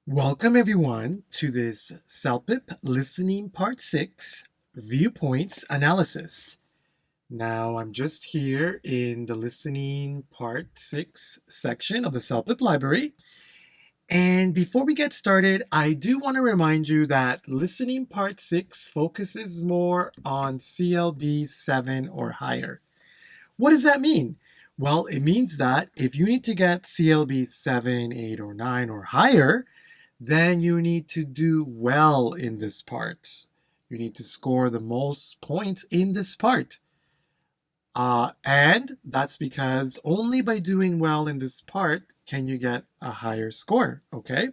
Welcome everyone to this CELPIP Listening Part 6 Viewpoints Analysis. Now I'm just here in the Listening Part 6 section of the CELPIP library. And before we get started, I do want to remind you that Listening Part 6 focuses more on CLB 7 or higher. What does that mean? Well, it means that if you need to get CLB 7, 8, or 9 or higher, then you need to do well in this part. You need to score the most points in this part. And that's because only by doing well in this part can you get a higher score, okay?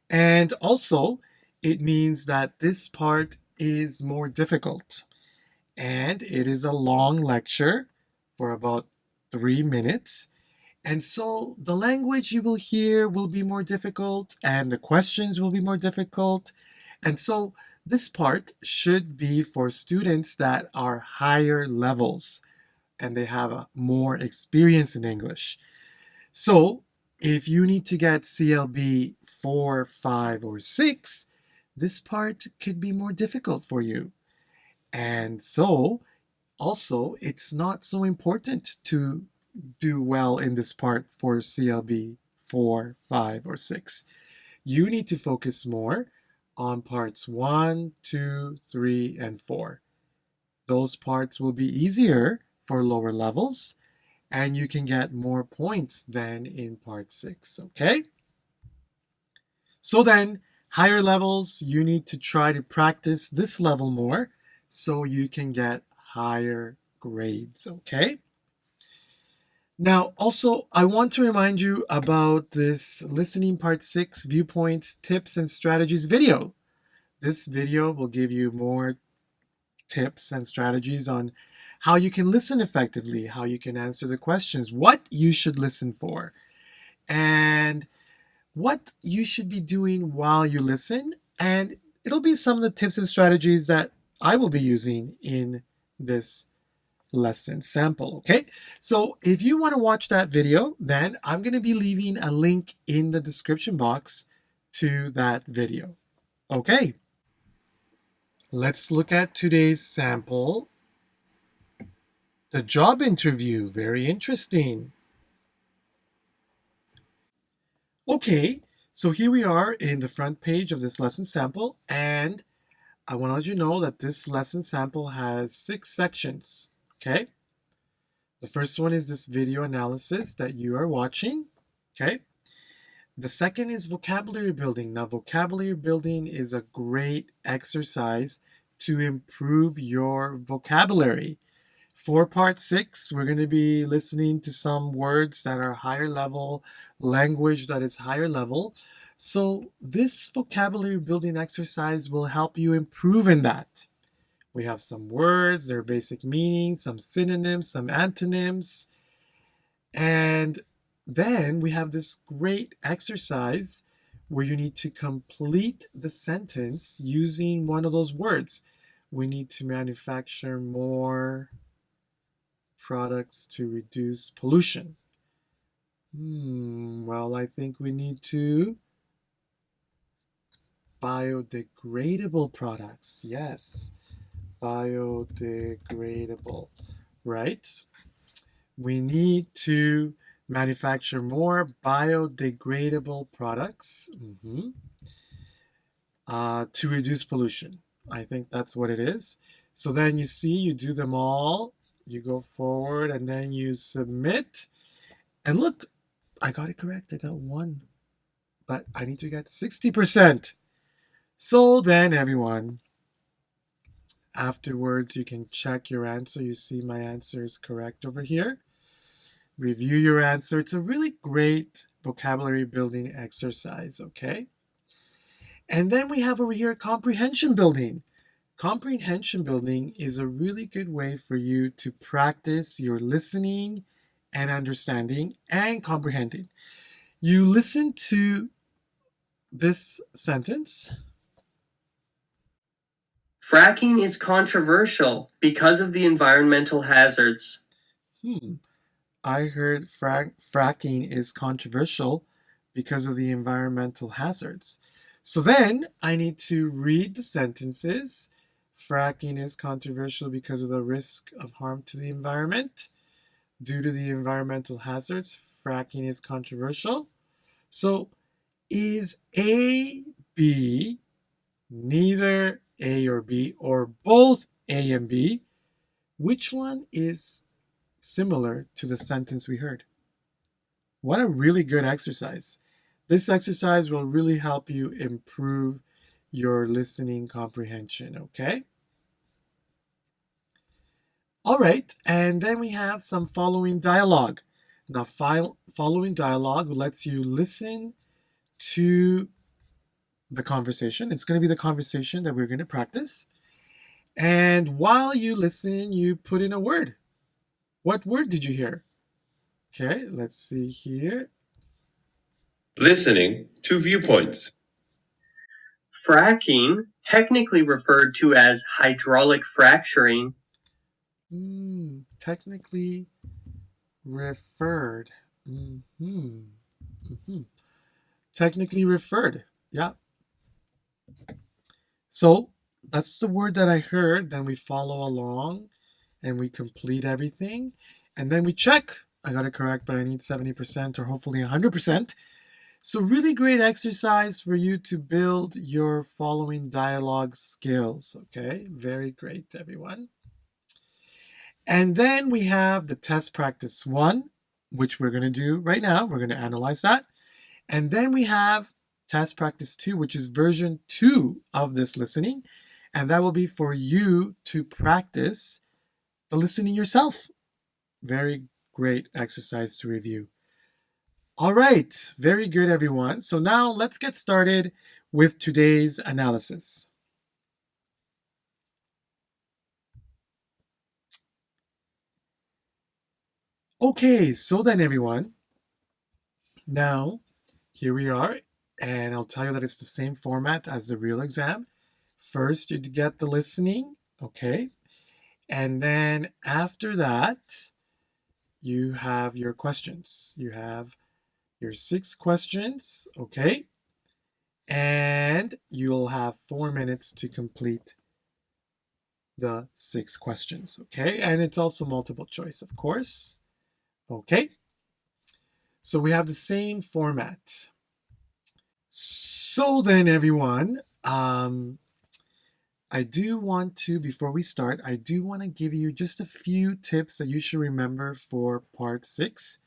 And also, it means that this part is more difficult. And it is a long lecture for about 3 minutes. And so the language you will hear will be more difficult and the questions will be more difficult. And so this part should be for students that are higher levels and they have more experience in English. So if you need to get CLB 4, 5, or 6, this part could be more difficult for you. And so also, it's not so important to do well in this part for CLB 4, 5, or 6. You need to focus more on parts 1, 2, 3, and 4. Those parts will be easier for lower levels, and you can get more points than in part 6, okay? So then, higher levels, you need to try to practice this level more so you can get higher grades, okay? Now, also, I want to remind you about this Listening Part 6 Viewpoints, Tips, and Strategies video. This video will give you more tips and strategies on how you can listen effectively, how you can answer the questions, what you should listen for, and what you should be doing while you listen. And it'll be some of the tips and strategies that I will be using in this lesson sample, okay? So if you want to watch that video, then I'm going to be leaving a link in the description box to that video. Okay, let's look at today's sample. The job interview, very interesting. Okay, so here we are in the front page of this lesson sample, and I want to let you know that this lesson sample has 6 sections, okay? The first one is this video analysis that you are watching, okay? The second is vocabulary building. Now, vocabulary building is a great exercise to improve your vocabulary. For part 6, we're going to be listening to some words that are higher level, language that is higher level. So this vocabulary building exercise will help you improve in that. We have some words, their basic meanings, some synonyms, some antonyms. And then we have this great exercise where you need to complete the sentence using one of those words. We need to manufacture more products to reduce pollution. Well, I think we need to biodegradable products. Yes, biodegradable, right? We need to manufacture more biodegradable products to reduce pollution. I think that's what it is. So then you see, you do them all. You go forward and then you submit. And look, I got it correct. I got 1. But I need to get 60%. So then everyone, afterwards you can check your answer. You see my answer is correct over here. Review your answer. It's a really great vocabulary building exercise, okay? And then we have over here comprehension building. Comprehension building is a really good way for you to practice your listening and understanding and comprehending. You listen to this sentence. Fracking is controversial because of the environmental hazards. I heard fracking is controversial because of the environmental hazards. So then I need to read the sentences. Fracking is controversial because of the risk of harm to the environment. Due to the environmental hazards, fracking is controversial. So is A, B, neither A or B, or both A and B? Which one is similar to the sentence we heard? What a really good exercise. This exercise will really help you improve your listening comprehension, okay? All right, and then we have some following dialogue. Now, following dialogue lets you listen to the conversation. It's going to be the conversation that we're going to practice. And while you listen, you put in a word. What word did you hear? Okay, let's see here. Listening to viewpoints. Fracking, technically referred to as hydraulic fracturing. Technically referred. Technically referred. Yeah. So that's the word that I heard. Then we follow along and we complete everything. And then we check. I got it correct, but I need 70% or hopefully 100%. So really great exercise for you to build your following dialogue skills. Okay, very great, everyone. And then we have the test practice 1, which we're going to do right now. We're going to analyze that. And then we have test practice 2, which is version 2 of this listening. And that will be for you to practice the listening yourself. Very great exercise to review. All right, very good, everyone. So now let's get started with today's analysis. Okay, so then, everyone, now here we are, and I'll tell you that it's the same format as the real exam. First, you get the listening, okay? And then after that, you have your questions. You have your 6 questions, okay? And you'll have 4 minutes to complete the 6 questions, okay? And it's also multiple choice, of course, okay? So we have the same format. So then, everyone, I do want to, before we start, I do want to give you just a few tips that you should remember for part 6.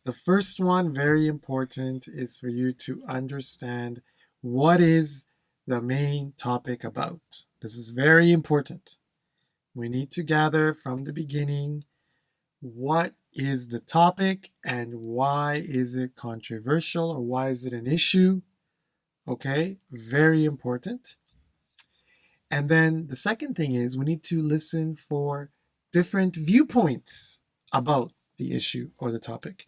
The first one, very important, is for you to understand what is the main topic about. This is very important. We need to gather from the beginning what is the topic and why is it controversial or why is it an issue. Okay, very important. And then the second thing is we need to listen for different viewpoints about the issue or the topic.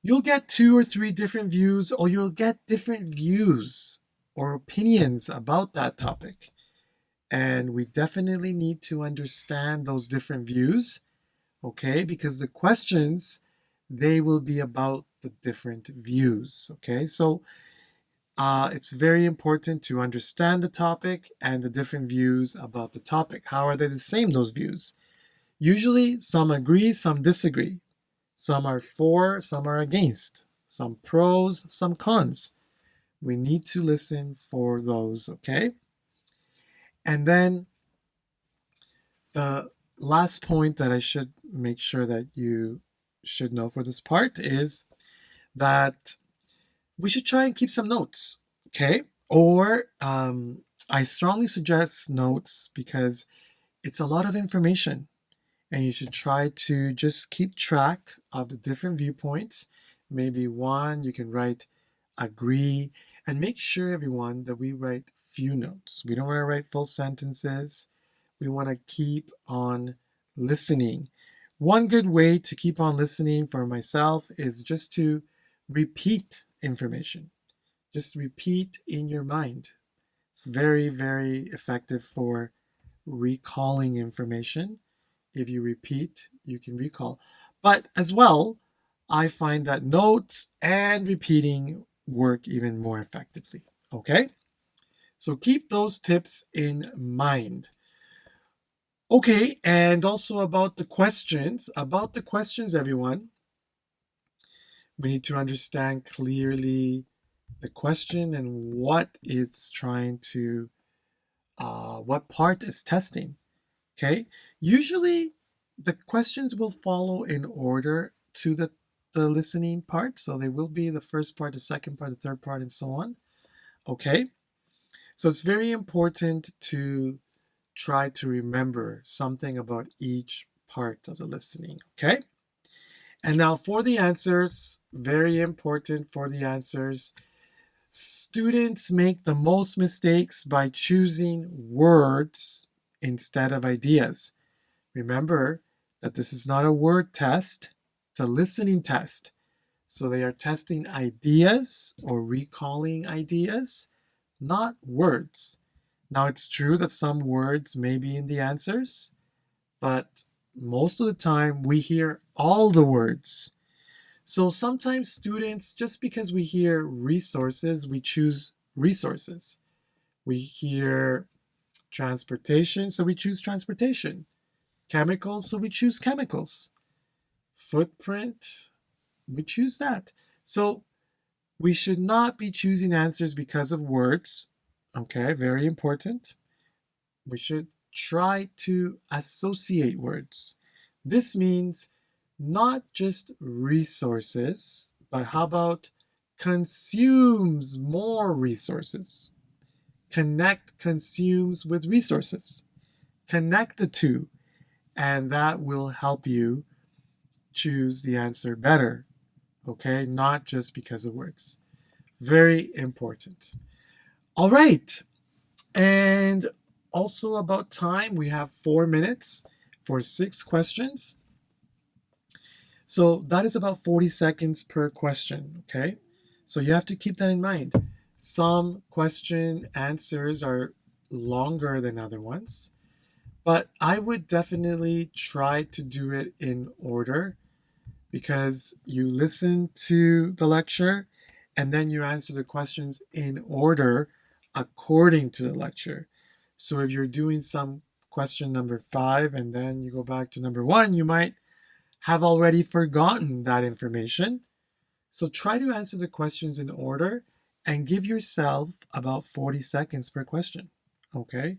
You'll get 2 or 3 different views, or you'll get different views or opinions about that topic. And we definitely need to understand those different views, okay? Because the questions, they will be about the different views, okay? So it's very important to understand the topic and the different views about the topic. How are they the same, those views? Usually some agree, some disagree. Some are for, some are against. Some pros, some cons. We need to listen for those, okay? And then the last point that I should make sure that you should know for this part is that we should try and keep some notes, okay? Or I strongly suggest notes because it's a lot of information and you should try to just keep track of the different viewpoints. Maybe one, you can write agree, and make sure, everyone, that we write few notes. We don't want to write full sentences. We want to keep on listening. One good way to keep on listening for myself is just to repeat information. Just repeat in your mind. It's very, very effective for recalling information. If you repeat, you can recall. But as well, I find that notes and repeating work even more effectively. Okay? So keep those tips in mind. Okay, and also about the questions. About the questions, everyone, we need to understand clearly the question and what it's trying to, what part is testing. Okay, usually the questions will follow in order to the listening part. So they will be the first part, the second part, the third part, and so on. Okay, so it's very important to try to remember something about each part of the listening. Okay, and now for the answers, very important for the answers. Students make the most mistakes by choosing words instead of ideas. Remember that this is not a word test, it's a listening test. So they are testing ideas or recalling ideas, not words. Now it's true that some words may be in the answers, but most of the time we hear all the words. So sometimes students, just because we hear resources, we choose resources. We hear transportation, so we choose transportation. Chemicals, so we choose chemicals. Footprint, we choose that. So we should not be choosing answers because of words. Okay, very important. We should try to associate words. This means not just resources, but how about consumes more resources? Connect consumes with resources. Connect the two, and that will help you choose the answer better. Okay, not just because of words. Very important. All right. And also about time, we have 4 minutes for 6 questions. So that is about 40 seconds per question, okay? So you have to keep that in mind. Some question answers are longer than other ones, but I would definitely try to do it in order because you listen to the lecture and then you answer the questions in order according to the lecture. So if you're doing some question number 5 and then you go back to number 1, you might have already forgotten that information. So try to answer the questions in order and give yourself about 40 seconds per question. Okay?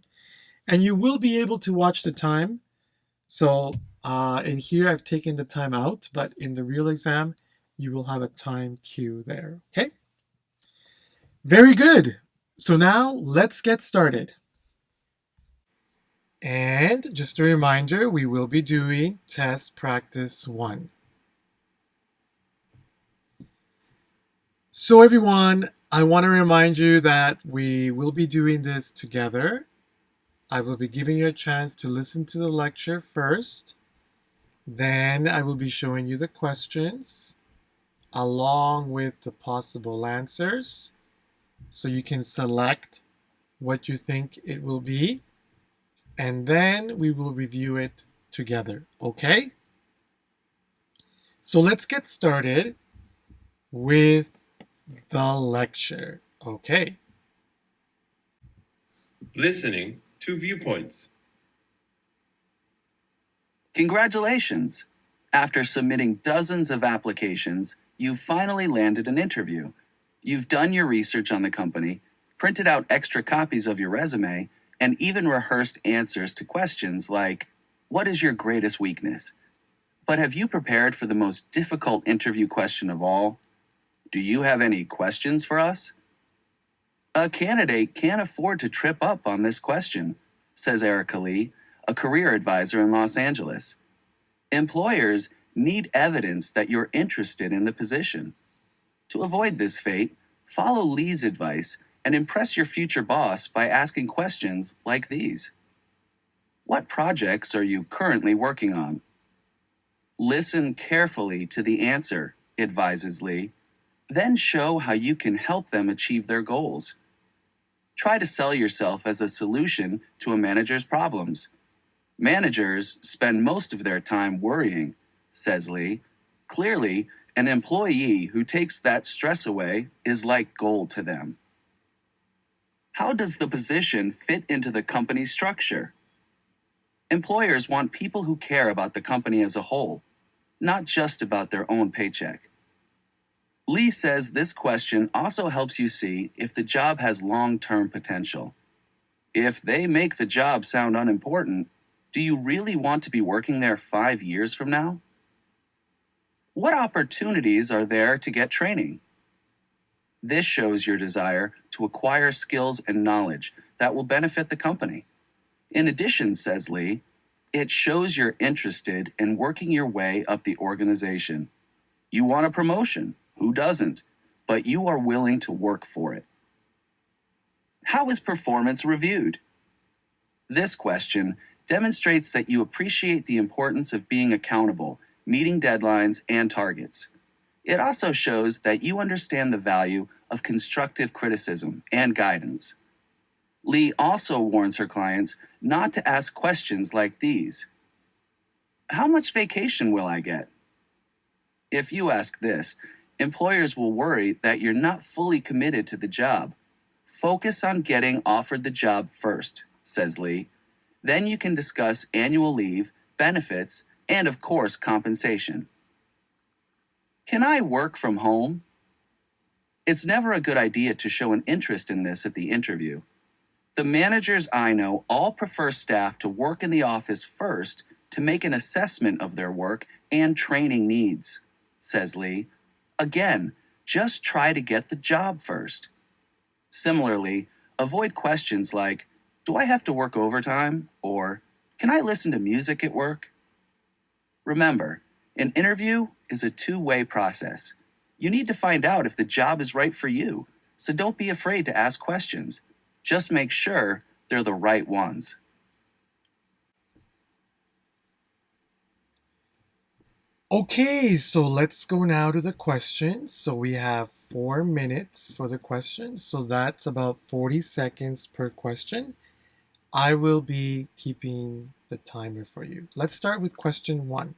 And you will be able to watch the time. So in here, I've taken the time out, but in the real exam, you will have a time cue there. Okay? Very good. So now let's get started. And just a reminder, we will be doing test practice 1. So everyone, I want to remind you that we will be doing this together. I will be giving you a chance to listen to the lecture first. Then I will be showing you the questions along with the possible answers so you can select what you think it will be. And then we will review it together, okay? So let's get started with the lecture, okay? Listening to viewpoints. Congratulations! After submitting dozens of applications, you've finally landed an interview. You've done your research on the company, printed out extra copies of your resume, and even rehearsed answers to questions like, what is your greatest weakness? But have you prepared for the most difficult interview question of all? Do you have any questions for us? A candidate can't afford to trip up on this question, says Erica Lee, a career advisor in Los Angeles. Employers need evidence that you're interested in the position. To avoid this fate, follow Lee's advice and impress your future boss by asking questions like these. What projects are you currently working on? Listen carefully to the answer, advises Lee. Then show how you can help them achieve their goals. Try to sell yourself as a solution to a manager's problems. Managers spend most of their time worrying, says Lee. Clearly, An employee who takes that stress away is like gold to them. How does the position fit into the company structure? Employers want people who care about the company as a whole, not just about their own paycheck. Lee says this question also helps you see if the job has long-term potential. If they make the job sound unimportant, do you really want to be working there 5 years from now? What opportunities are there to get training? This shows your desire to acquire skills and knowledge that will benefit the company. In addition, says Lee, it shows you're interested in working your way up the organization. You want a promotion, who doesn't? But you are willing to work for it. How is performance reviewed? This question demonstrates that you appreciate the importance of being accountable, meeting deadlines and targets. It also shows that you understand the value of constructive criticism and guidance. Lee also warns her clients not to ask questions like these. How much vacation will I get? If you ask this, employers will worry that you're not fully committed to the job. Focus on getting offered the job first, says Lee. Then you can discuss annual leave, benefits, and of course, compensation. Can I work from home? It's never a good idea to show an interest in this at the interview. The managers I know all prefer staff to work in the office first to make an assessment of their work and training needs, says Lee. Again, just try to get the job first. Similarly, avoid questions like, do I have to work overtime? Or, can I listen to music at work? Remember, an interview is a two-way process. You need to find out if the job is right for you, so don't be afraid to ask questions. Just make sure they're the right ones. Okay, so let's go now to the questions. So we have 4 minutes for the questions. So that's about 40 seconds per question. I will be keeping the timer for you. Let's start with question 1.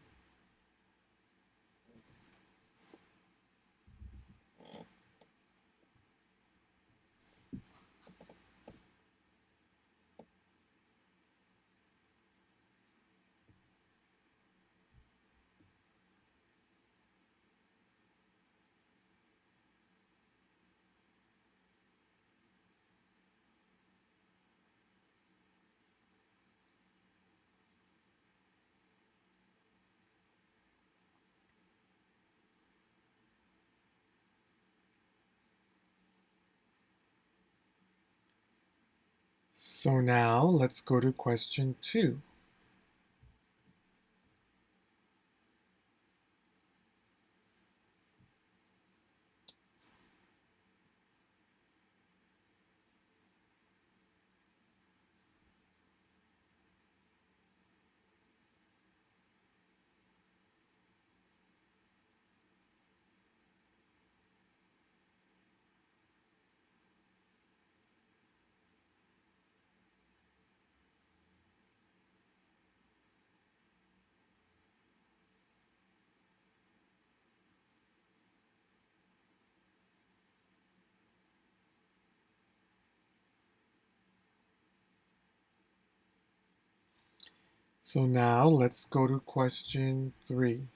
So now let's go to question 2. So now let's go to question 3.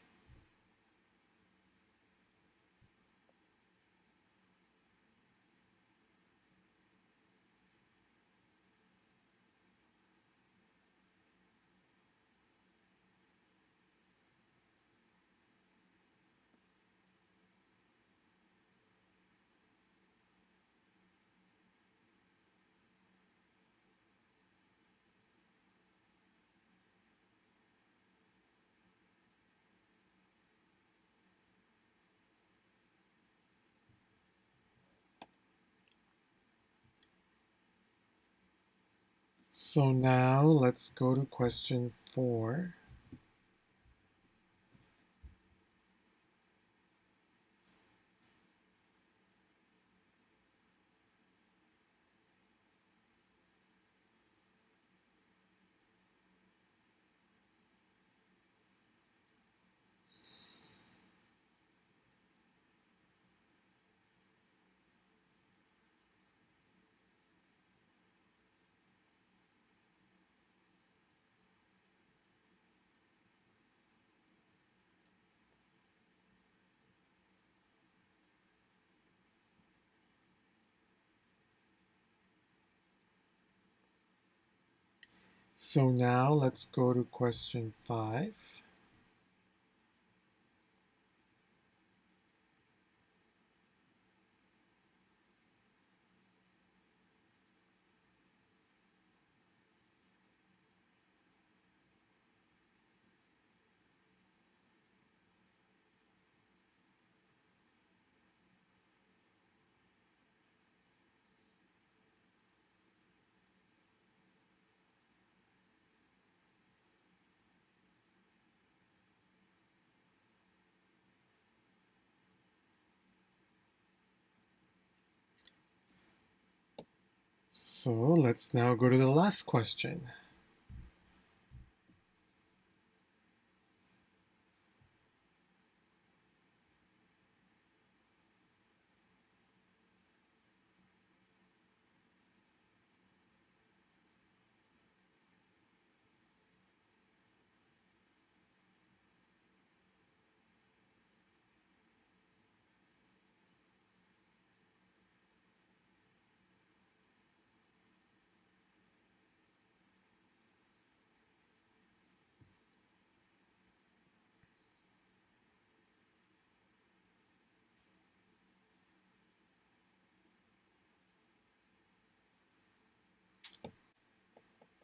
So now let's go to question 4. So now let's go to question 5. So let's now go to the last question.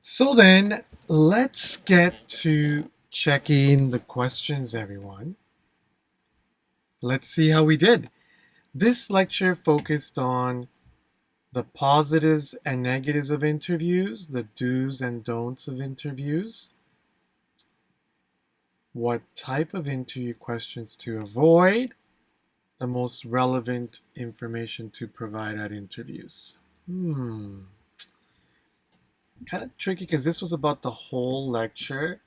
So then let's get to checking the questions, everyone. Let's see how we did. This lecture focused on the positives and negatives of interviews, the do's and don'ts of interviews, what type of interview questions to avoid, the most relevant information to provide at interviews. Kind of tricky because this was about the whole lecture.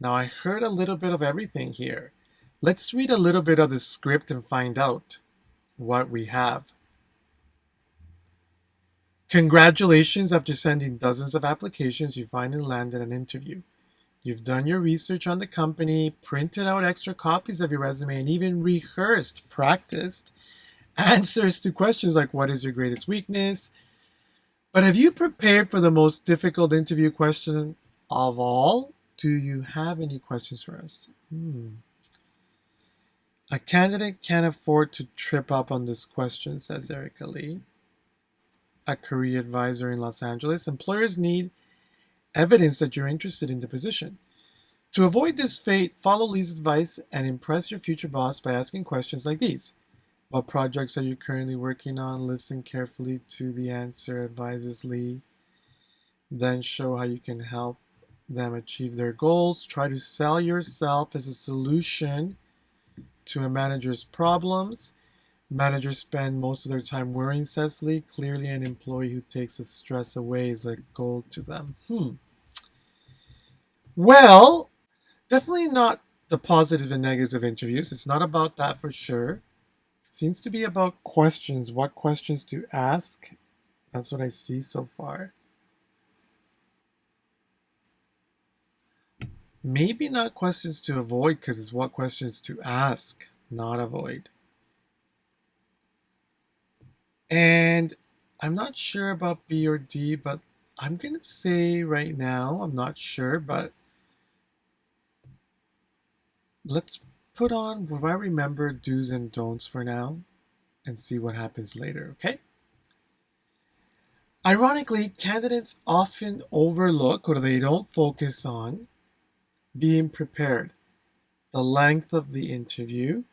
Now I heard a little bit of everything here. Let's read a little bit of the script and find out what we have. Congratulations, after sending dozens of applications, you finally landed an interview. You've done your research on the company, printed out extra copies of your resume, and even rehearsed, practiced answers to questions like what is your greatest weakness? But have you prepared for the most difficult interview question of all? Do you have any questions for us? A candidate can't afford to trip up on this question, says Erica Lee, a career advisor in Los Angeles. Employers need evidence that you're interested in the position. To avoid this fate, follow Lee's advice and impress your future boss by asking questions like these. What projects are you currently working on? Listen carefully to the answer, advises Lee. Then show how you can help them achieve their goals. Try to sell yourself as a solution to a manager's problems. Managers spend most of their time worrying, says Lee. Clearly, an employee who takes the stress away is like gold to them. Well, definitely not the positive and negatives of interviews. It's not about that for sure. It seems to be about questions, what questions to ask. That's what I see so far. Maybe not questions to avoid because it's what questions to ask, not avoid. And I'm not sure about B or D, but I'm going to say right now, I'm not sure, but let's put on, if I remember, do's and don'ts for now and see what happens later, okay? Ironically, candidates often overlook or they don't focus on being prepared, the length of the interview,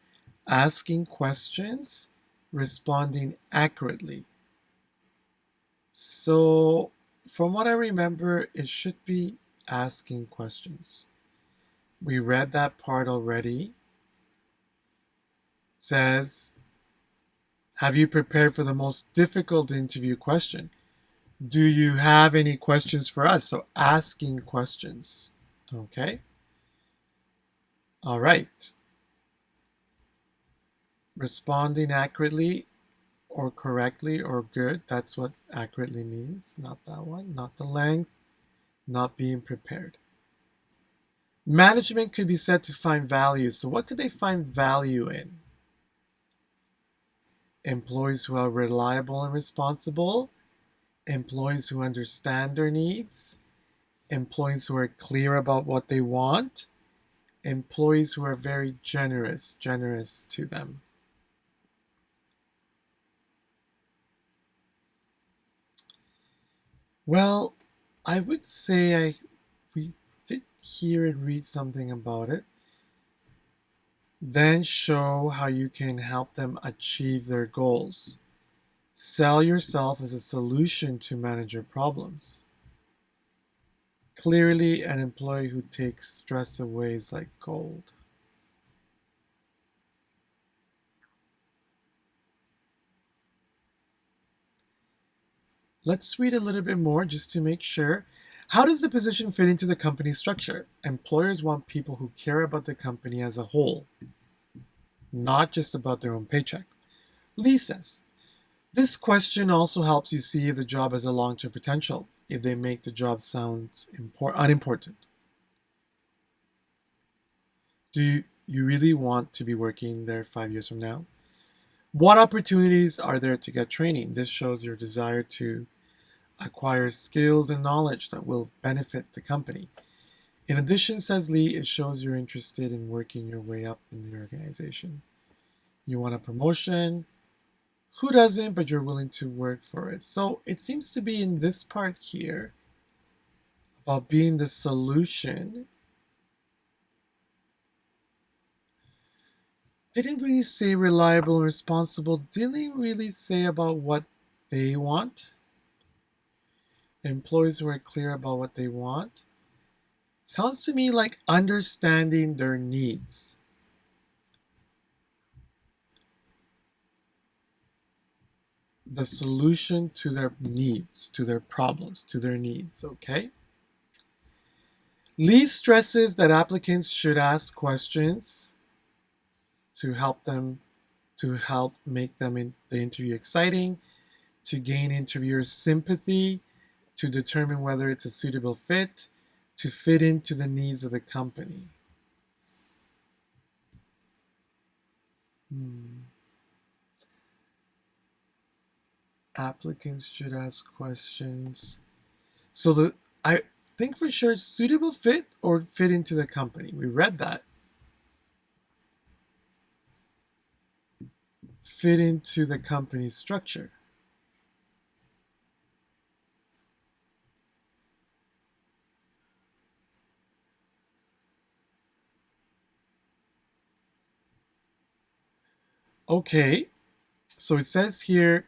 asking questions, responding accurately. So, from what I remember, it should be asking questions. We read that part already. It says, have you prepared for the most difficult interview question? Do you have any questions for us? So, asking questions. Okay. All right. Responding accurately or correctly or good. That's what accurately means. Not that one. Not the length. Not being prepared. Management could be said to find value. So, what could they find value in? Employees who are reliable and responsible, employees who understand their needs, employees who are clear about what they want, employees who are very generous to them. Well, I would say we did hear and read something about it. Then show how you can help them achieve their goals. Sell yourself as a solution to manager problems. Clearly, an employee who takes stress away is like gold. Let's read a little bit more just to make sure. How does the position fit into the company structure? Employers want people who care about the company as a whole, not just about their own paycheck. Lee says, this question also helps you see if the job has a long-term potential, if they make the job sound unimportant. Do you really want to be working there 5 years from now? What opportunities are there to get training? This shows your desire to acquire skills and knowledge that will benefit the company. In addition, says Lee, it shows you're interested in working your way up in the organization. You want a promotion. Who doesn't, but you're willing to work for it. So it seems to be in this part here about being the solution. Didn't really say reliable and responsible. Didn't really say about what they want. Employees who are clear about what they want. Sounds to me like understanding their needs. The solution to their needs, to their problems, to their needs, okay? Lee stresses that applicants should ask questions to help make the interview exciting, to gain interviewers' sympathy, to determine whether it's a suitable fit, to fit into the needs of the company. Applicants should ask questions. So I think for sure it's suitable fit or fit into the company. We read that. Fit into the company's structure. Okay, so it says here,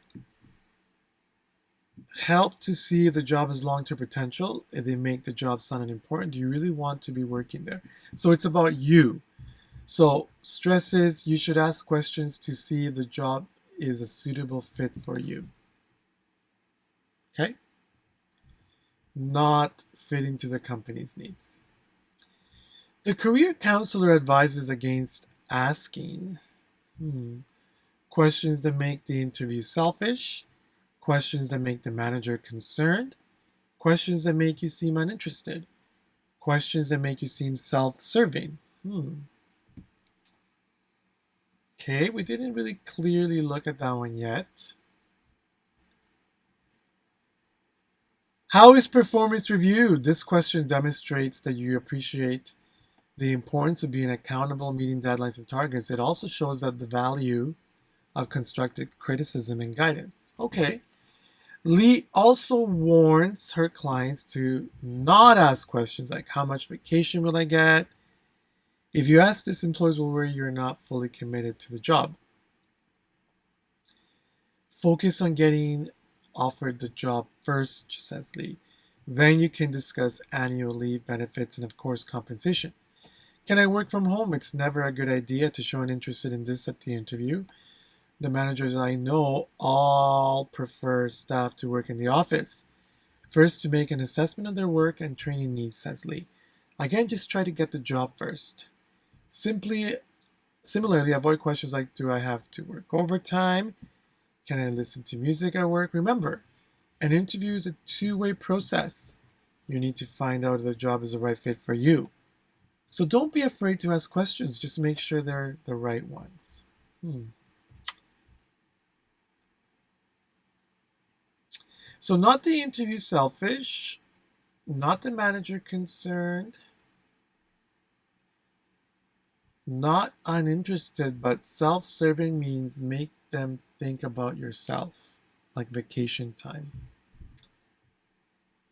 help to see if the job has long-term potential, if they make the job sound important. Do you really want to be working there? So it's about you. So stresses you should ask questions to see if the job is a suitable fit for you. Okay? Not fitting to the company's needs. The career counselor advises against asking questions that make the interview selfish, questions that make the manager concerned, questions that make you seem uninterested, questions that make you seem self-serving. Okay, we didn't really clearly look at that one yet. How is performance reviewed? This question demonstrates that you appreciate the importance of being accountable, meeting deadlines and targets. It also shows that the value of constructive criticism and guidance. Okay. Lee also warns her clients to not ask questions like, how much vacation will I get? If you ask this, employers will worry you're not fully committed to the job. Focus on getting offered the job first, says Lee. Then you can discuss annual leave benefits and, of course, compensation. Can I work from home? It's never a good idea to show an interest in this at the interview. The managers I know all prefer staff to work in the office. First, to make an assessment of their work and training needs, says Lee. Again, just try to get the job first. Similarly, avoid questions like, do I have to work overtime? Can I listen to music at work? Remember, an interview is a two-way process. You need to find out if the job is the right fit for you. So don't be afraid to ask questions. Just make sure they're the right ones. So not the interview selfish. not the manager concerned, not uninterested, but self-serving means make them think about yourself, like vacation time.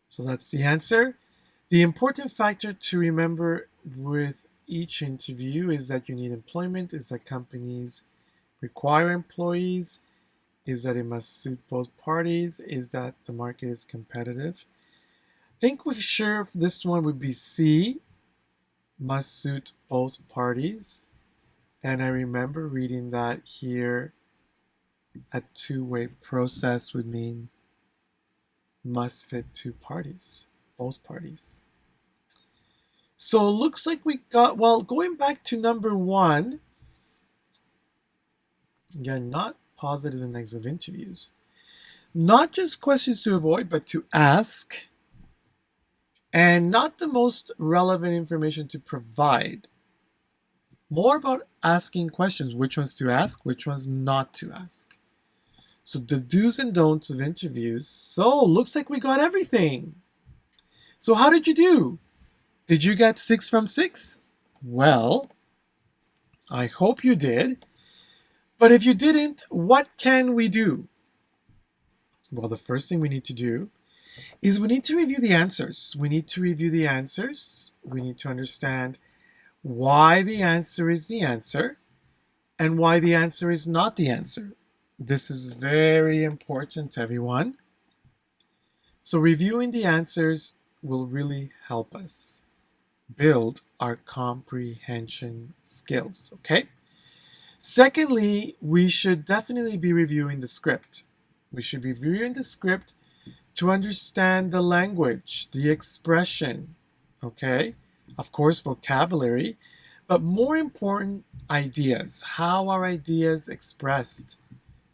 So that's the answer. The important factor to remember with each interview is that you need employment, is that companies require employees, is that it must suit both parties, is that the market is competitive. I think we're sure this one would be C, must suit both parties. And I remember reading that here a two-way process would mean must fit two parties, both parties. So it looks like we got, well, going back to number one, again, not positive and negative interviews. Not just questions to avoid, but to ask, and not the most relevant information to provide. More about asking questions, which ones to ask, which ones not to ask. So the do's and don'ts of interviews. So looks like we got everything. So how did you do? Did you get 6 from 6? Well, I hope you did. But if you didn't, what can we do? Well, the first thing we need to do is we need to review the answers. We need to review the answers. We need to understand why the answer is the answer and why the answer is not the answer. This is very important, everyone. So reviewing the answers will really help us build our comprehension skills, okay? Secondly, we should definitely be reviewing the script. We should be reviewing the script to understand the language, the expression, okay? Of course, vocabulary, but more important, ideas. How are ideas expressed?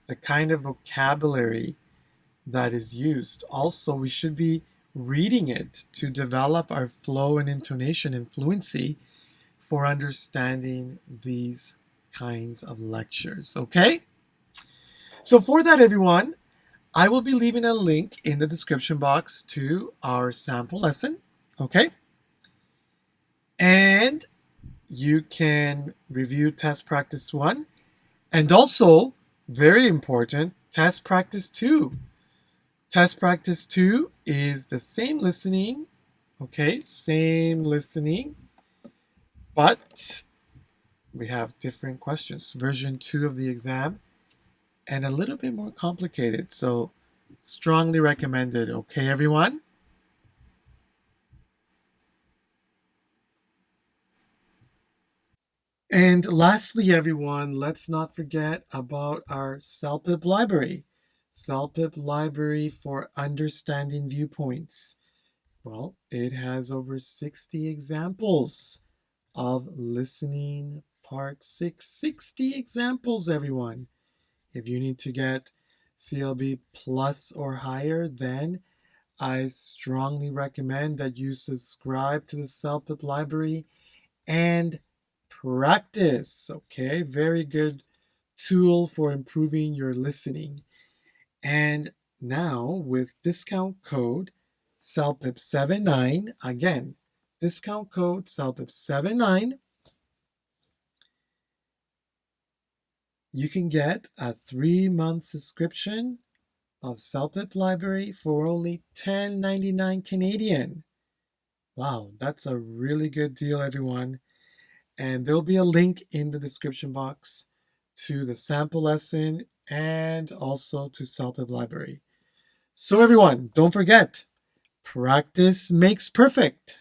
The kind of vocabulary that is used. Also, we should be reading it to develop our flow and intonation and fluency for understanding these kinds of lectures, okay? So for that, everyone, I will be leaving a link in the description box to our sample lesson, okay? And you can review test practice 1 and also, very important, test practice 2. Test practice 2 is the same listening, okay? Same listening, but we have different questions. Version 2 of the exam and a little bit more complicated. So strongly recommended, okay, everyone? And lastly, everyone, let's not forget about our CELPIP library. CELPIP library for understanding viewpoints. Well, it has over 60 examples of listening part 6. 60 examples, everyone. If you need to get CLB plus or higher, then I strongly recommend that you subscribe to the CELPIP library and practice. Okay, very good tool for improving your listening. And now with discount code CELPIP79, again, discount code CELPIP79, you can get a 3-month subscription of CELPIP library for only $10.99 Canadian. Wow, that's a really good deal, everyone. And there'll be a link in the description box to the sample lesson and also to CELPIP library. So everyone, don't forget, practice makes perfect.